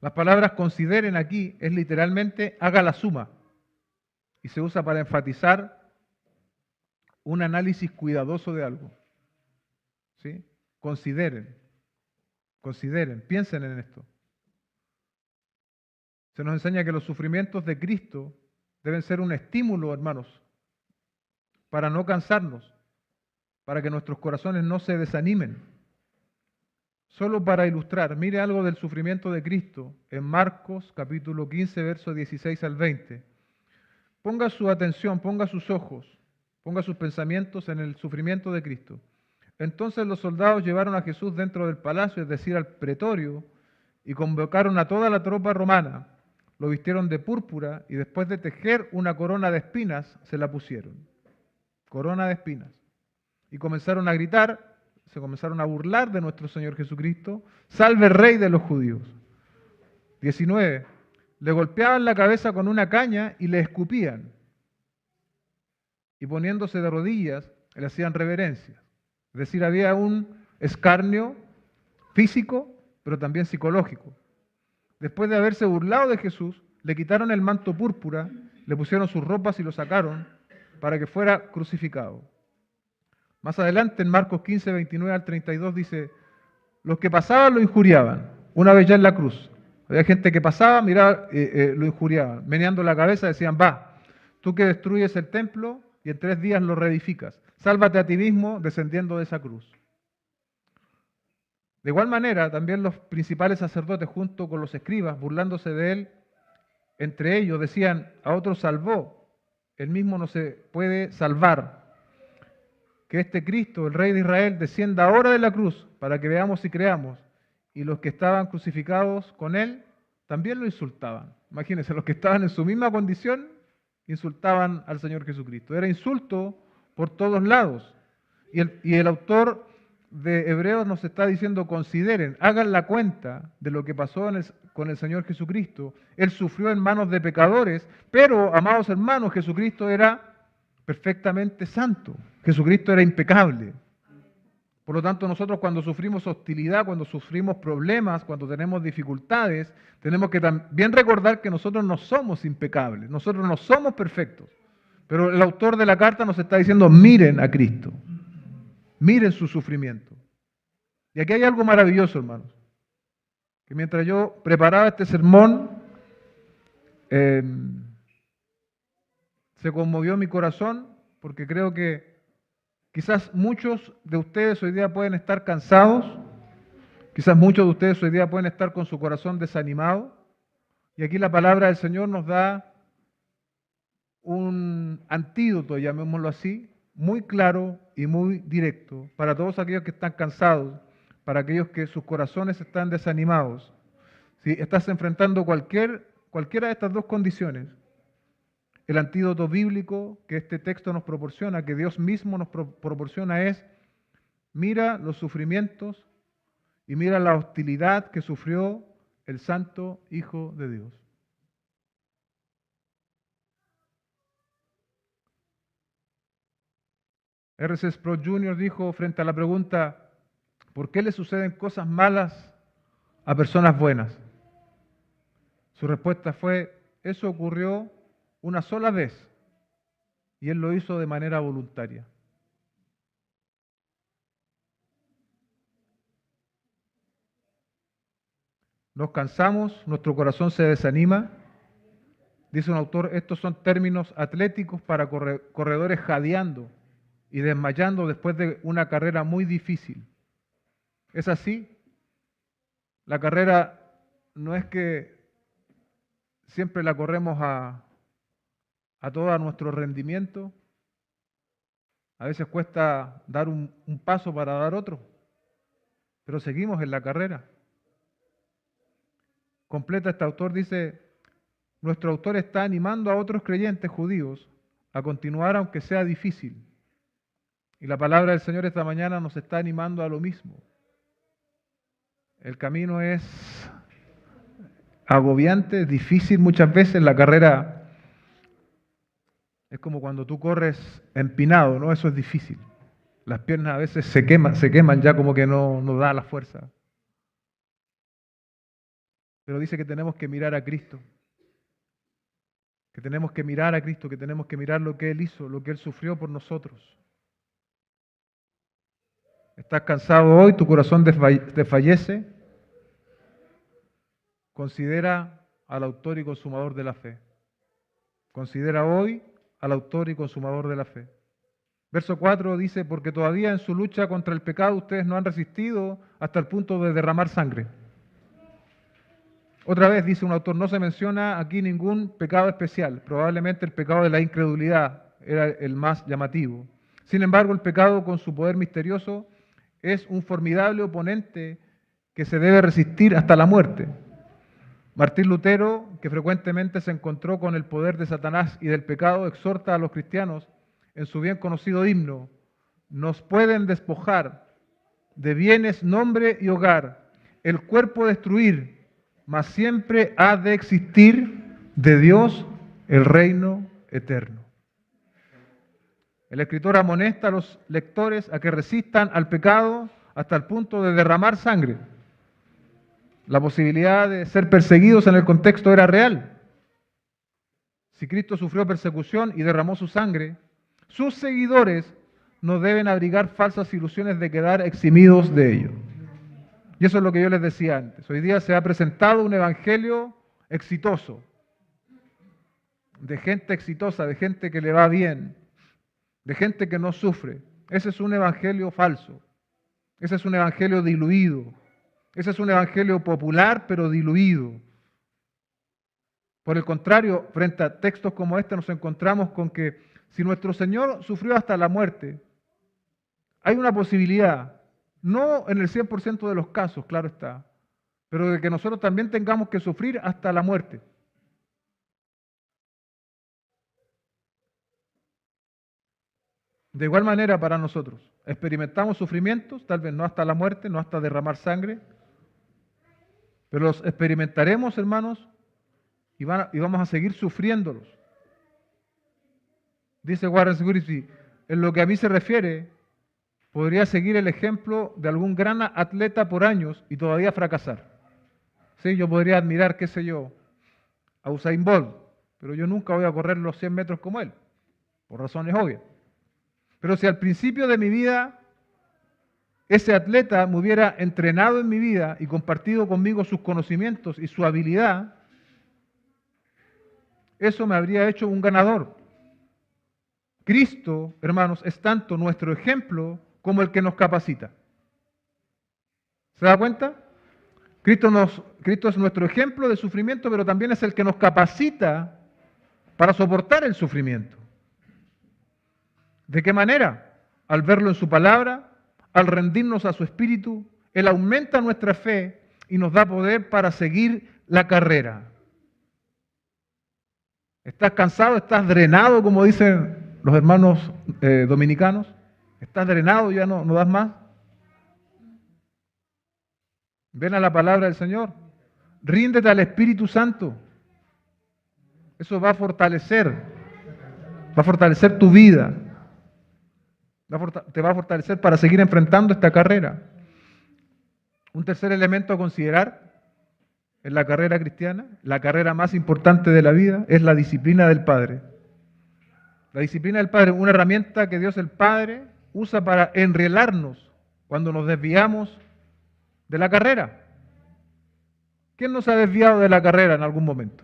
Las palabras consideren aquí es literalmente haga la suma y se usa para enfatizar un análisis cuidadoso de algo. ¿Sí? Consideren, piensen en esto. Se nos enseña que los sufrimientos de Cristo deben ser un estímulo, hermanos, para no cansarnos, para que nuestros corazones no se desanimen. Solo para ilustrar, mire algo del sufrimiento de Cristo en Marcos capítulo 15, versos 16 al 20. Ponga su atención, ponga sus ojos, ponga sus pensamientos en el sufrimiento de Cristo. Entonces los soldados llevaron a Jesús dentro del palacio, es decir, al pretorio, y convocaron a toda la tropa romana. Lo vistieron de púrpura y después de tejer una corona de espinas, se la pusieron. Corona de espinas. Y comenzaron a gritar, se comenzaron a burlar de nuestro Señor Jesucristo, salve Rey de los judíos. 19. Le golpeaban la cabeza con una caña y le escupían. Y poniéndose de rodillas, le hacían reverencias. Es decir, había un escarnio físico, pero también psicológico. Después de haberse burlado de Jesús, le quitaron el manto púrpura, le pusieron sus ropas y lo sacaron para que fuera crucificado. Más adelante, en Marcos 15, 29 al 32, dice, los que pasaban lo injuriaban, una vez ya en la cruz. Había gente que pasaba, miraba, lo injuriaban, meneando la cabeza, decían, va, tú que destruyes el templo y en 3 días lo reedificas, sálvate a ti mismo descendiendo de esa cruz. De igual manera, también los principales sacerdotes, junto con los escribas, burlándose de él, entre ellos decían, a otro salvó, él mismo no se puede salvar. Que este Cristo, el Rey de Israel, descienda ahora de la cruz para que veamos y creamos. Y los que estaban crucificados con él también lo insultaban. Imagínense, los que estaban en su misma condición insultaban al Señor Jesucristo. Era insulto por todos lados. Y el autor de Hebreos nos está diciendo, consideren, hagan la cuenta de lo que pasó con el Señor Jesucristo. Él sufrió en manos de pecadores, pero, amados hermanos, Jesucristo era perfectamente santo. Jesucristo era impecable. Por lo tanto, nosotros cuando sufrimos hostilidad, cuando sufrimos problemas, cuando tenemos dificultades, tenemos que también recordar que nosotros no somos impecables, nosotros no somos perfectos. Pero el autor de la carta nos está diciendo, miren a Cristo, miren su sufrimiento. Y aquí hay algo maravilloso, hermanos, que mientras yo preparaba este sermón, se conmovió mi corazón, porque creo que Quizás muchos de ustedes hoy día pueden estar cansados, quizás muchos de ustedes hoy día pueden estar con su corazón desanimado, y aquí la palabra del Señor nos da un antídoto, llamémoslo así, muy claro y muy directo para todos aquellos que están cansados, para aquellos que sus corazones están desanimados. Si estás enfrentando cualquiera de estas dos condiciones, el antídoto bíblico que este texto nos proporciona, que Dios mismo nos proporciona es: mira los sufrimientos y mira la hostilidad que sufrió el Santo Hijo de Dios. R.C. Sproul Jr. dijo frente a la pregunta: ¿por qué le suceden cosas malas a personas buenas? Su respuesta fue: eso ocurrió una sola vez y él lo hizo de manera voluntaria. Nos cansamos, nuestro corazón se desanima. Dice un autor, estos son términos atléticos para corredores jadeando y desmayando después de una carrera muy difícil. ¿Es así? La carrera no es que siempre la corremos a todo nuestro rendimiento. A veces cuesta dar un paso para dar otro, pero seguimos en la carrera. Completa este autor, dice, nuestro autor está animando a otros creyentes judíos a continuar aunque sea difícil. Y la palabra del Señor esta mañana nos está animando a lo mismo. El camino es agobiante, difícil muchas veces. La carrera es como cuando tú corres empinado, ¿no? Eso es difícil. Las piernas a veces se queman ya, como que no da la fuerza. Pero dice que tenemos que mirar a Cristo. Que tenemos que mirar a Cristo, que tenemos que mirar lo que Él hizo, lo que Él sufrió por nosotros. ¿Estás cansado hoy? ¿Tu corazón desfallece? Considera al autor y consumador de la fe. Considera hoy al autor y consumador de la fe. Verso 4 dice, porque todavía en su lucha contra el pecado ustedes no han resistido hasta el punto de derramar sangre. Otra vez, dice un autor, no se menciona aquí ningún pecado especial. Probablemente el pecado de la incredulidad era el más llamativo. Sin embargo, el pecado con su poder misterioso es un formidable oponente que se debe resistir hasta la muerte. Martín Lutero, que frecuentemente se encontró con el poder de Satanás y del pecado, exhorta a los cristianos en su bien conocido himno: nos pueden despojar de bienes, nombre y hogar, el cuerpo destruir, mas siempre ha de existir de Dios el reino eterno. El escritor amonesta a los lectores a que resistan al pecado hasta el punto de derramar sangre. La posibilidad de ser perseguidos en el contexto era real. Si Cristo sufrió persecución y derramó su sangre, sus seguidores no deben abrigar falsas ilusiones de quedar eximidos de ello. Y eso es lo que yo les decía antes. Hoy día se ha presentado un evangelio exitoso, de gente exitosa, de gente que le va bien, de gente que no sufre. Ese es un evangelio falso. Ese es un evangelio diluido. Ese es un evangelio popular, pero diluido. Por el contrario, frente a textos como este nos encontramos con que si nuestro Señor sufrió hasta la muerte, hay una posibilidad, no en el 100% de los casos, claro está, pero de que nosotros también tengamos que sufrir hasta la muerte. De igual manera para nosotros, experimentamos sufrimientos, tal vez no hasta la muerte, no hasta derramar sangre, pero los experimentaremos, hermanos, y vamos a seguir sufriéndolos. Dice Warren Wiersbe, en lo que a mí se refiere, podría seguir el ejemplo de algún gran atleta por años y todavía fracasar. Sí, yo podría admirar, qué sé yo, a Usain Bolt, pero yo nunca voy a correr los 100 metros como él, por razones obvias. Pero si al principio de mi vida ese atleta me hubiera entrenado en mi vida y compartido conmigo sus conocimientos y su habilidad, eso me habría hecho un ganador. Cristo, hermanos, es tanto nuestro ejemplo como el que nos capacita. ¿Se da cuenta? Cristo es nuestro ejemplo de sufrimiento, pero también es el que nos capacita para soportar el sufrimiento. ¿De qué manera? Al verlo en su palabra, al rendirnos a su espíritu, Él aumenta nuestra fe y nos da poder para seguir la carrera. ¿Estás cansado? ¿Estás drenado, como dicen los hermanos dominicanos? ¿Estás drenado? ¿Ya no das más? Ven a la palabra del Señor. Ríndete al Espíritu Santo. Eso va a fortalecer tu vida. Te va a fortalecer para seguir enfrentando esta carrera. Un tercer elemento a considerar en la carrera cristiana, la carrera más importante de la vida, es la disciplina del Padre. La disciplina del Padre, una herramienta que Dios el Padre usa para enrielarnos cuando nos desviamos de la carrera. ¿Quién nos ha desviado de la carrera en algún momento?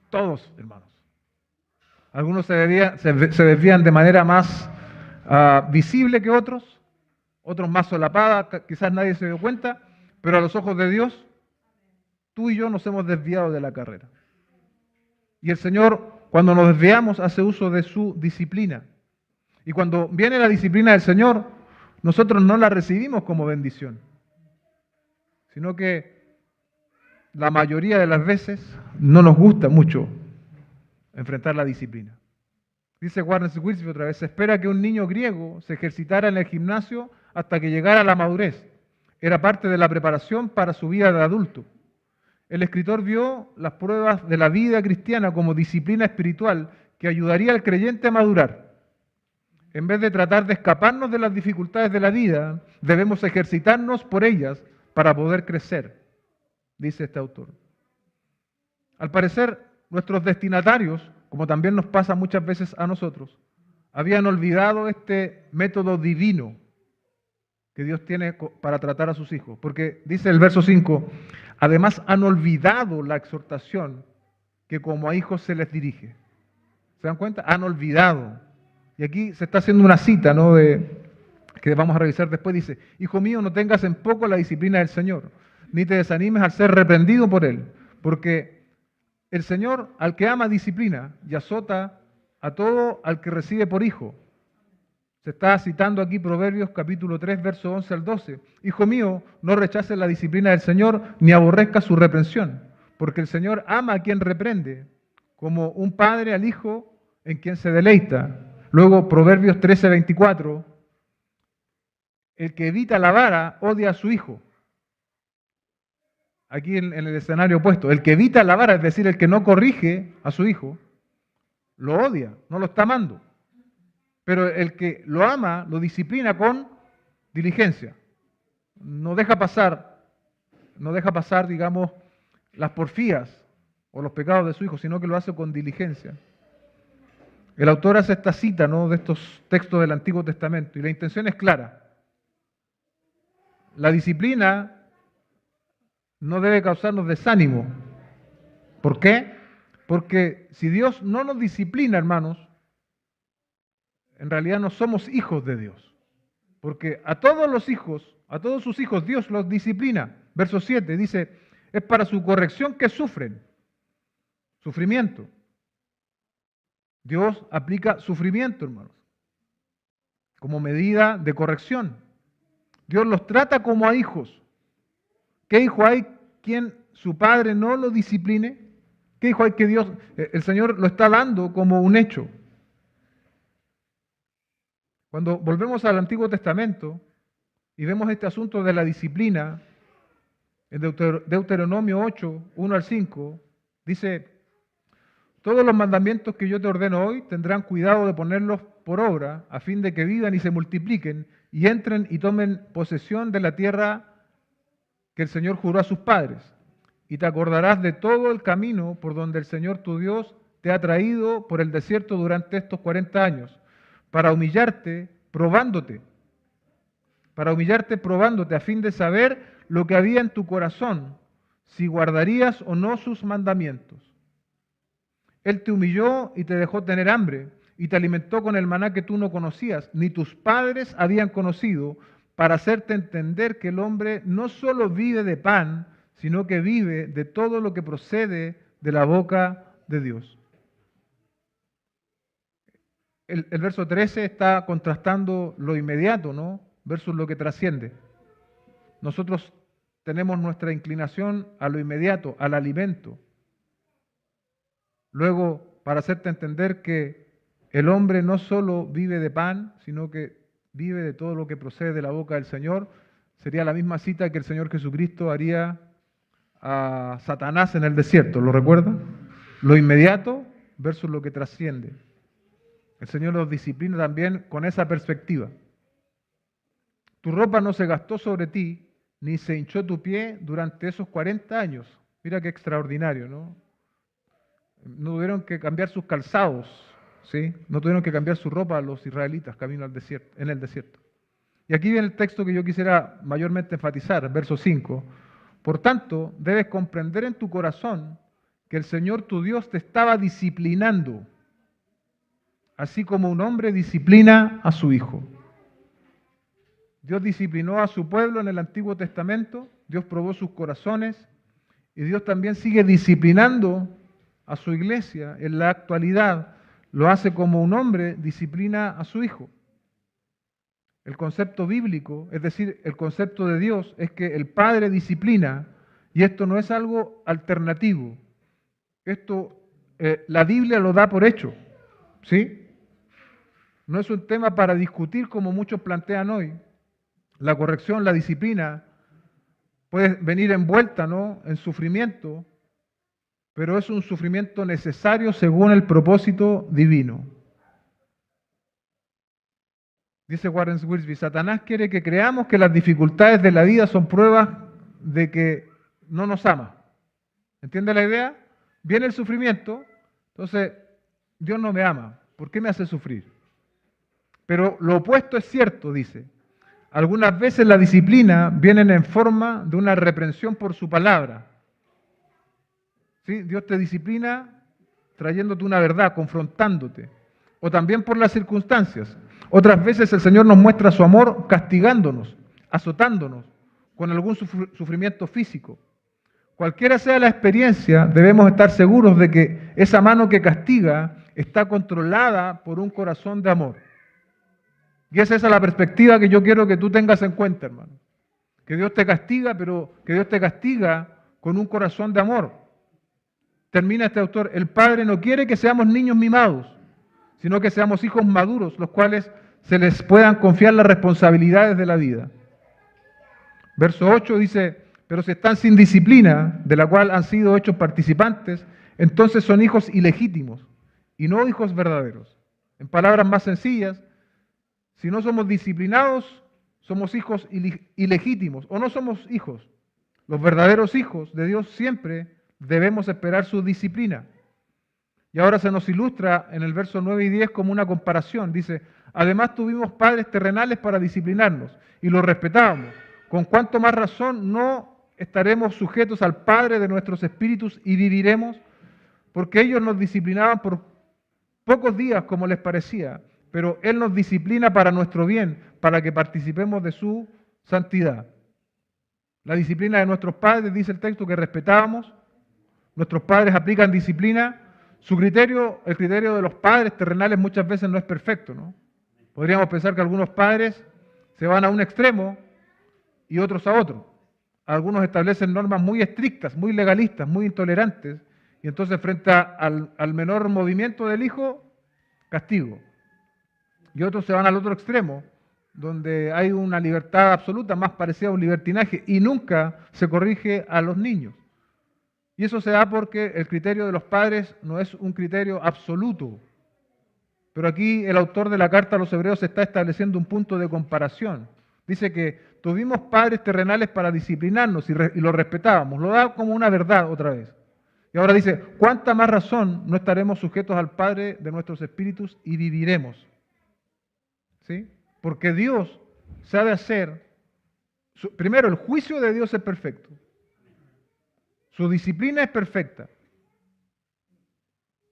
Todos, hermanos. Algunos se desvían de manera más visible que otros más solapada, quizás nadie se dio cuenta, pero a los ojos de Dios, tú y yo nos hemos desviado de la carrera. Y el Señor, cuando nos desviamos, hace uso de su disciplina. Y cuando viene la disciplina del Señor, nosotros no la recibimos como bendición, sino que la mayoría de las veces no nos gusta mucho enfrentar la disciplina. Dice Warren Wiersbe otra vez, se espera que un niño griego se ejercitara en el gimnasio hasta que llegara a la madurez. Era parte de la preparación para su vida de adulto. El escritor vio las pruebas de la vida cristiana como disciplina espiritual que ayudaría al creyente a madurar. En vez de tratar de escaparnos de las dificultades de la vida, debemos ejercitarnos por ellas para poder crecer, dice este autor. Al parecer, nuestros destinatarios, como también nos pasa muchas veces a nosotros, habían olvidado este método divino que Dios tiene para tratar a sus hijos. Porque dice el verso 5, además han olvidado la exhortación que como a hijos se les dirige. ¿Se dan cuenta? Han olvidado. Y aquí se está haciendo una cita, ¿no?, que vamos a revisar después. Dice, hijo mío, no tengas en poco la disciplina del Señor, ni te desanimes al ser reprendido por Él, porque el Señor al que ama disciplina y azota a todo al que recibe por hijo. Se está citando aquí Proverbios capítulo 3, verso 11 al 12. Hijo mío, no rechaces la disciplina del Señor, ni aborrezcas su reprensión, porque el Señor ama a quien reprende, como un padre al hijo en quien se deleita. Luego Proverbios 13, 24. El que evita la vara odia a su hijo. Aquí en el escenario opuesto, el que evita la vara, es decir, el que no corrige a su hijo, lo odia, no lo está amando. Pero el que lo ama, lo disciplina con diligencia. No deja pasar, digamos, las porfías o los pecados de su hijo, sino que lo hace con diligencia. El autor hace esta cita, ¿no?, de estos textos del Antiguo Testamento, y la intención es clara. La disciplina no debe causarnos desánimo. ¿Por qué? Porque si Dios no nos disciplina, hermanos, en realidad no somos hijos de Dios. Porque a todos sus hijos, Dios los disciplina. Verso 7 dice, es para su corrección que sufren. Sufrimiento. Dios aplica sufrimiento, hermanos, como medida de corrección. Dios los trata como a hijos. ¿Qué hijo hay quien su padre no lo discipline? ¿Qué hijo hay que el Señor lo está dando como un hecho? Cuando volvemos al Antiguo Testamento y vemos este asunto de la disciplina, en Deuteronomio 8, 1 al 5, dice, todos los mandamientos que yo te ordeno hoy tendrán cuidado de ponerlos por obra, a fin de que vivan y se multipliquen, y entren y tomen posesión de la tierra que el Señor juró a sus padres. Y te acordarás de todo el camino por donde el Señor tu Dios te ha traído por el desierto durante estos 40 años, para humillarte, probándote, a fin de saber lo que había en tu corazón, si guardarías o no sus mandamientos. Él te humilló y te dejó tener hambre, y te alimentó con el maná que tú no conocías, ni tus padres habían conocido, para hacerte entender que el hombre no solo vive de pan, sino que vive de todo lo que procede de la boca de Dios. El verso 13 está contrastando lo inmediato, ¿no? Versus lo que trasciende. Nosotros tenemos nuestra inclinación a lo inmediato, al alimento. Luego, para hacerte entender que el hombre no solo vive de pan, sino que vive de todo lo que procede de la boca del Señor, sería la misma cita que el Señor Jesucristo haría a Satanás en el desierto, ¿lo recuerda? Lo inmediato versus lo que trasciende. El Señor nos disciplina también con esa perspectiva. Tu ropa no se gastó sobre ti, ni se hinchó tu pie durante esos 40 años. Mira qué extraordinario, ¿no? No tuvieron que cambiar sus calzados, ¿sí? No tuvieron que cambiar su ropa los israelitas camino al desierto, en el desierto. Y aquí viene el texto que yo quisiera mayormente enfatizar, verso 5. Por tanto, debes comprender en tu corazón que el Señor tu Dios te estaba disciplinando, así como un hombre disciplina a su hijo. Dios disciplinó a su pueblo en el Antiguo Testamento, Dios probó sus corazones y Dios también sigue disciplinando a su iglesia en la actualidad. Lo hace como un hombre disciplina a su hijo. El concepto bíblico, es decir, el concepto de Dios, es que el Padre disciplina y esto no es algo alternativo. Esto la Biblia lo da por hecho, ¿sí? No es un tema para discutir como muchos plantean hoy. La corrección, la disciplina puede venir envuelta, ¿no?, en sufrimiento, pero es un sufrimiento necesario según el propósito divino. Dice Warren Wiersbe, Satanás quiere que creamos que las dificultades de la vida son pruebas de que no nos ama. ¿Entiende la idea? Viene el sufrimiento, entonces Dios no me ama. ¿Por qué me hace sufrir? Pero lo opuesto es cierto, dice. Algunas veces la disciplina viene en forma de una reprensión por su palabra. ¿Sí? Dios te disciplina trayéndote una verdad, confrontándote. O también por las circunstancias. Otras veces el Señor nos muestra su amor castigándonos, azotándonos, con algún sufrimiento físico. Cualquiera sea la experiencia, debemos estar seguros de que esa mano que castiga está controlada por un corazón de amor. Y esa es la perspectiva que yo quiero que tú tengas en cuenta, hermano. Que Dios te castiga, pero que Dios te castiga con un corazón de amor. Termina este autor, el Padre no quiere que seamos niños mimados, sino que seamos hijos maduros, los cuales se les puedan confiar las responsabilidades de la vida. Verso 8 dice, pero si están sin disciplina, de la cual han sido hechos participantes, entonces son hijos ilegítimos y no hijos verdaderos. En palabras más sencillas, si no somos disciplinados, somos hijos ilegítimos o no somos hijos. Los verdaderos hijos de Dios siempre debemos esperar su disciplina. Y ahora se nos ilustra en el verso 9 y 10 como una comparación. Dice, además tuvimos padres terrenales para disciplinarnos y los respetábamos. ¿Con cuánto más razón no estaremos sujetos al Padre de nuestros espíritus y viviremos? Porque ellos nos disciplinaban por pocos días como les parecía, pero Él nos disciplina para nuestro bien, para que participemos de su santidad. La disciplina de nuestros padres, dice el texto, que respetábamos. Nuestros padres aplican disciplina. Su criterio, el criterio de los padres terrenales muchas veces no es perfecto, ¿no? Podríamos pensar que algunos padres se van a un extremo y otros a otro. Algunos establecen normas muy estrictas, muy legalistas, muy intolerantes, y entonces frente al menor movimiento del hijo, castigo. Y otros se van al otro extremo, donde hay una libertad absoluta, más parecida a un libertinaje, y nunca se corrige a los niños. Y eso se da porque el criterio de los padres no es un criterio absoluto. Pero aquí el autor de la carta a los Hebreos está estableciendo un punto de comparación. Dice que tuvimos padres terrenales para disciplinarnos y los respetábamos. Lo da como una verdad otra vez. Y ahora dice, ¿cuánta más razón no estaremos sujetos al Padre de nuestros espíritus y viviremos? ¿Sí? Porque Dios sabe hacer, primero, el juicio de Dios es perfecto. Su disciplina es perfecta.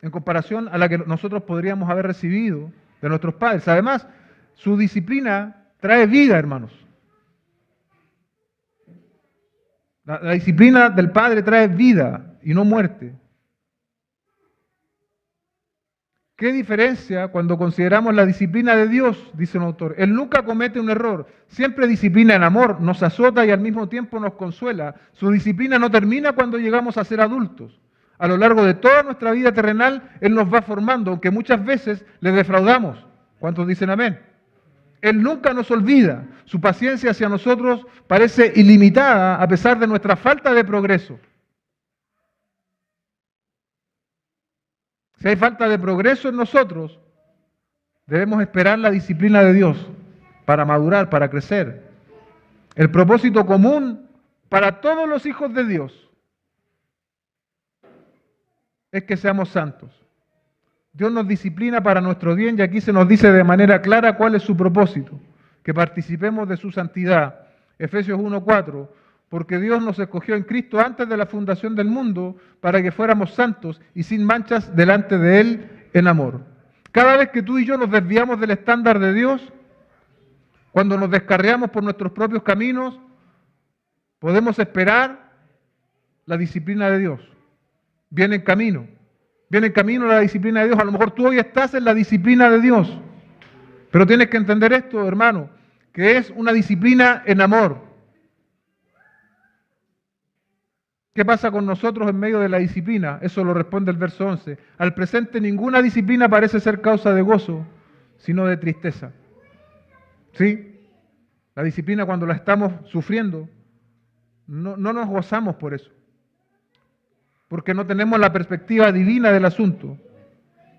en comparación a la que nosotros podríamos haber recibido de nuestros padres. Además, su disciplina trae vida, hermanos. La disciplina del Padre trae vida y no muerte. ¿Qué diferencia cuando consideramos la disciplina de Dios? Dice un autor. Él nunca comete un error, siempre disciplina en amor, nos azota y al mismo tiempo nos consuela. Su disciplina no termina cuando llegamos a ser adultos. A lo largo de toda nuestra vida terrenal, Él nos va formando, aunque muchas veces le defraudamos. ¿Cuántos dicen amén? Él nunca nos olvida. Su paciencia hacia nosotros parece ilimitada a pesar de nuestra falta de progreso. Si hay falta de progreso en nosotros, debemos esperar la disciplina de Dios para madurar, para crecer. El propósito común para todos los hijos de Dios es que seamos santos. Dios nos disciplina para nuestro bien y aquí se nos dice de manera clara cuál es su propósito, que participemos de su santidad. Efesios 1:4, porque Dios nos escogió en Cristo antes de la fundación del mundo para que fuéramos santos y sin manchas delante de Él en amor. Cada vez que tú y yo nos desviamos del estándar de Dios, cuando nos descarriamos por nuestros propios caminos, podemos esperar la disciplina de Dios. Viene en camino la disciplina de Dios. A lo mejor tú hoy estás en la disciplina de Dios, pero tienes que entender esto, hermano, que es una disciplina en amor. ¿Qué pasa con nosotros en medio de la disciplina? Eso lo responde el verso 11. Al presente ninguna disciplina parece ser causa de gozo, sino de tristeza. ¿Sí? La disciplina cuando la estamos sufriendo, no nos gozamos por eso, porque no tenemos la perspectiva divina del asunto.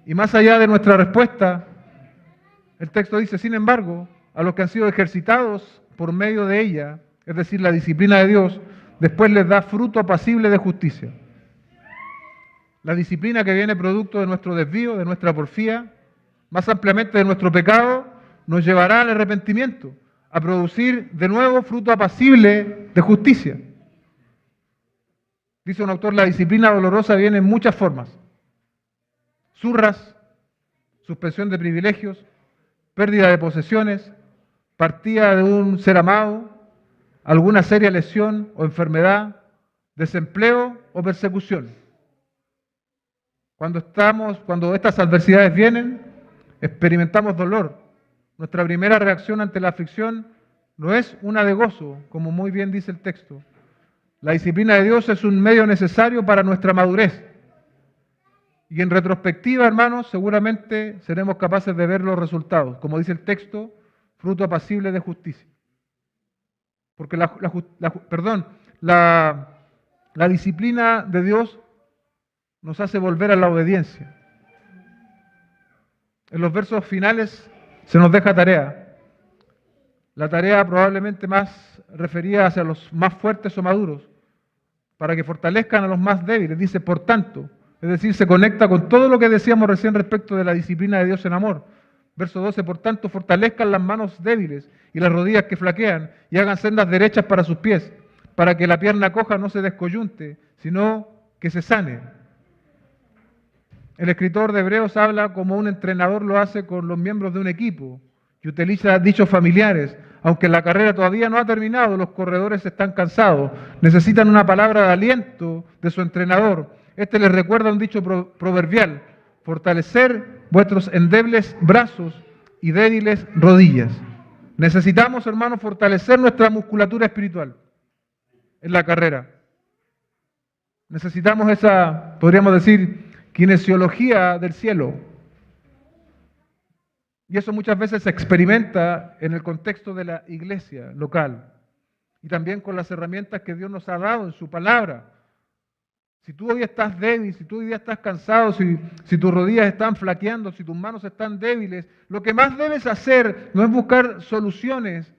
Y más allá de nuestra respuesta, el texto dice, sin embargo, a los que han sido ejercitados por medio de ella, es decir, la disciplina de Dios, después les da fruto apacible de justicia. La disciplina que viene producto de nuestro desvío, de nuestra porfía, más ampliamente de nuestro pecado, nos llevará al arrepentimiento, a producir de nuevo fruto apacible de justicia. Dice un autor, la disciplina dolorosa viene en muchas formas. Zurras, suspensión de privilegios, pérdida de posesiones, partida de un ser amado, alguna seria lesión o enfermedad, desempleo o persecución. Cuando estas adversidades vienen, experimentamos dolor. Nuestra primera reacción ante la aflicción no es una de gozo, como muy bien dice el texto. La disciplina de Dios es un medio necesario para nuestra madurez. Y en retrospectiva, hermanos, seguramente seremos capaces de ver los resultados. Como dice el texto, fruto apacible de justicia. Porque la disciplina de Dios nos hace volver a la obediencia. En los versos finales se nos deja tarea. La tarea probablemente más referida hacia los más fuertes o maduros, para que fortalezcan a los más débiles. Dice, por tanto, es decir, se conecta con todo lo que decíamos recién respecto de la disciplina de Dios en amor. Verso 12, por tanto, fortalezcan las manos débiles y las rodillas que flaquean y hagan sendas derechas para sus pies, para que la pierna coja no se descoyunte, sino que se sane. El escritor de Hebreos habla como un entrenador lo hace con los miembros de un equipo y utiliza dichos familiares. Aunque la carrera todavía no ha terminado, los corredores están cansados, necesitan una palabra de aliento de su entrenador. Este les recuerda un dicho proverbial, fortalecer vuestros endebles brazos y débiles rodillas. Necesitamos, hermanos, fortalecer nuestra musculatura espiritual en la carrera. Necesitamos esa, podríamos decir, kinesiología del cielo. Y eso muchas veces se experimenta en el contexto de la iglesia local y también con las herramientas que Dios nos ha dado en su palabra. Si tú hoy estás débil, si tú hoy día estás cansado, si tus rodillas están flaqueando, si tus manos están débiles, lo que más debes hacer no es buscar soluciones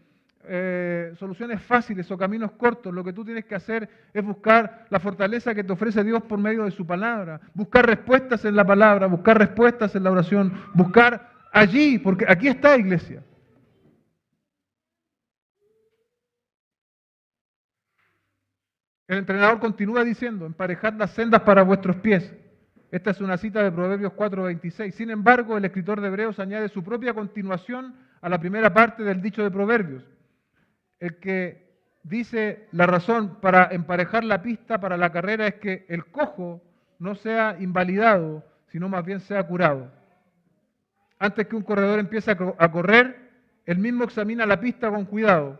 fáciles o caminos cortos. Lo que tú tienes que hacer es buscar la fortaleza que te ofrece Dios por medio de su palabra, buscar respuestas en la palabra, buscar respuestas en la oración, buscar allí, porque aquí está, iglesia. El entrenador continúa diciendo, emparejad las sendas para vuestros pies. Esta es una cita de Proverbios 4:26. Sin embargo, el escritor de Hebreos añade su propia continuación a la primera parte del dicho de Proverbios, el que dice la razón para emparejar la pista para la carrera es que el cojo no sea invalidado, sino más bien sea curado. Antes que un corredor empiece a correr, él mismo examina la pista con cuidado.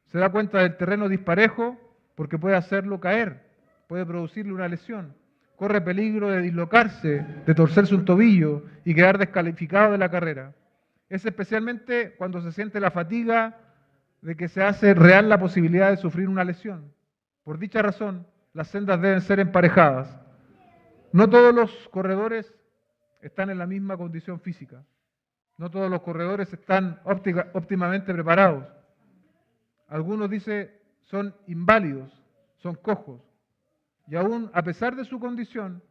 Se da cuenta del terreno disparejo porque puede hacerlo caer, puede producirle una lesión. Corre peligro de dislocarse, de torcerse un tobillo y quedar descalificado de la carrera. Es especialmente cuando se siente la fatiga de que se hace real la posibilidad de sufrir una lesión. Por dicha razón, las sendas deben ser emparejadas. No todos los corredores están en la misma condición física. No todos los corredores están óptimamente preparados. Algunos, dice, son inválidos, son cojos. Y aún, a pesar de su condición,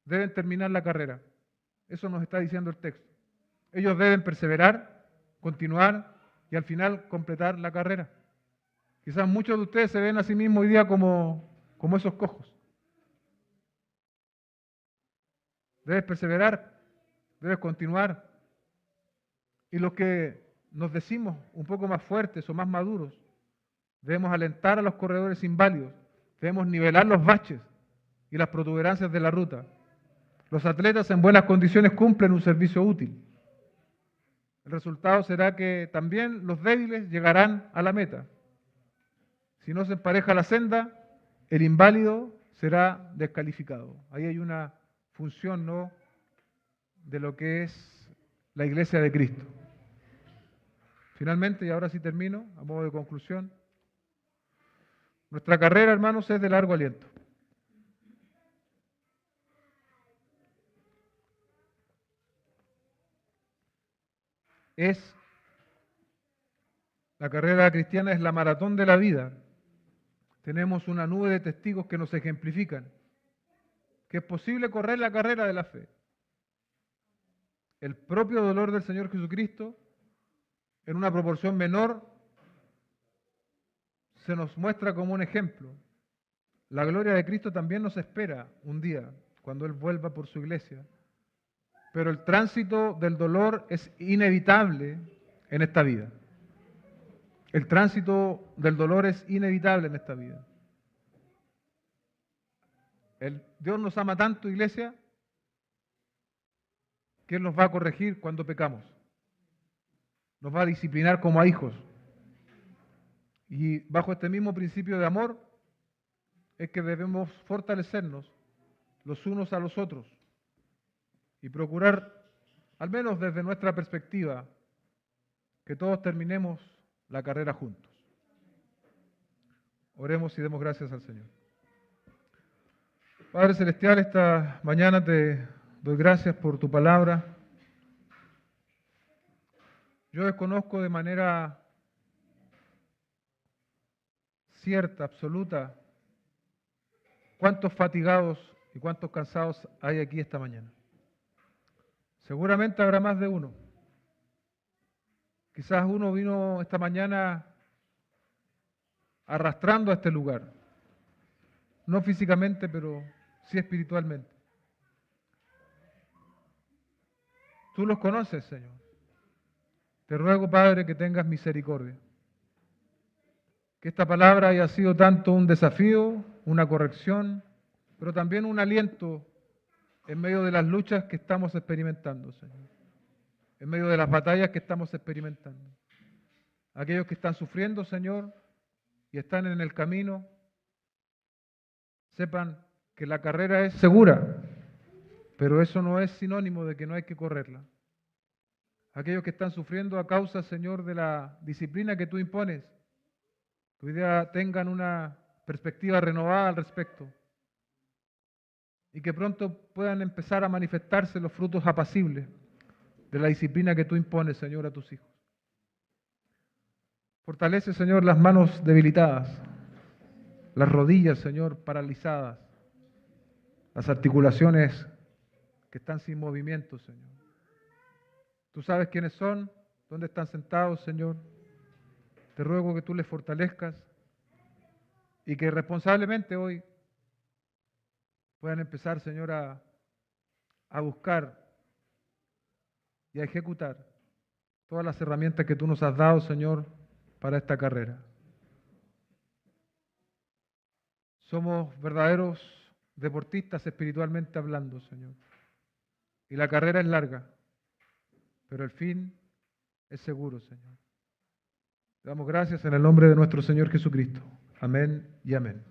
deben terminar la carrera. Eso nos está diciendo el texto. Ellos deben perseverar, continuar y al final completar la carrera. Quizás muchos de ustedes se ven a sí mismos hoy día como esos cojos. Debes perseverar, debes continuar. Y los que nos decimos un poco más fuertes o más maduros, debemos alentar a los corredores inválidos, debemos nivelar los baches y las protuberancias de la ruta. Los atletas en buenas condiciones cumplen un servicio útil. El resultado será que también los débiles llegarán a la meta. Si no se empareja la senda, el inválido será descalificado. Ahí hay una función, ¿no?, de lo que es la Iglesia de Cristo. Finalmente, y ahora sí termino, a modo de conclusión, nuestra carrera, hermanos, es de largo aliento. La carrera cristiana es la maratón de la vida. Tenemos una nube de testigos que nos ejemplifican que es posible correr la carrera de la fe. El propio dolor del Señor Jesucristo, en una proporción menor, se nos muestra como un ejemplo. La gloria de Cristo también nos espera un día, cuando Él vuelva por su iglesia. Pero el tránsito del dolor es inevitable en esta vida. El tránsito del dolor es inevitable en esta vida. Dios nos ama tanto, iglesia, que Él nos va a corregir cuando pecamos. Nos va a disciplinar como a hijos. Y bajo este mismo principio de amor es que debemos fortalecernos los unos a los otros y procurar, al menos desde nuestra perspectiva, que todos terminemos la carrera juntos. Oremos y demos gracias al Señor. Padre Celestial, esta mañana te doy gracias por tu palabra. Yo desconozco de manera cierta, absoluta, cuántos fatigados y cuántos cansados hay aquí esta mañana. Seguramente habrá más de uno. Quizás uno vino esta mañana arrastrando a este lugar, no físicamente, pero sí espiritualmente. Tú los conoces, Señor. Te ruego, Padre, que tengas misericordia. Que esta palabra haya sido tanto un desafío, una corrección, pero también un aliento en medio de las luchas que estamos experimentando, Señor. En medio de las batallas que estamos experimentando. Aquellos que están sufriendo, Señor, y están en el camino, sepan que la carrera es segura, pero eso no es sinónimo de que no hay que correrla. Aquellos que están sufriendo a causa, Señor, de la disciplina que tú impones, que hoy día tengan una perspectiva renovada al respecto y que pronto puedan empezar a manifestarse los frutos apacibles de la disciplina que tú impones, Señor, a tus hijos. Fortalece, Señor, las manos debilitadas, las rodillas, Señor, paralizadas, las articulaciones que están sin movimiento, Señor. Tú sabes quiénes son, dónde están sentados, Señor. Te ruego que tú les fortalezcas y que responsablemente hoy puedan empezar, Señor, a buscar y a ejecutar todas las herramientas que tú nos has dado, Señor, para esta carrera. Somos verdaderos deportistas espiritualmente hablando, Señor. Y la carrera es larga, pero el fin es seguro, Señor. Te damos gracias en el nombre de nuestro Señor Jesucristo. Amén y amén.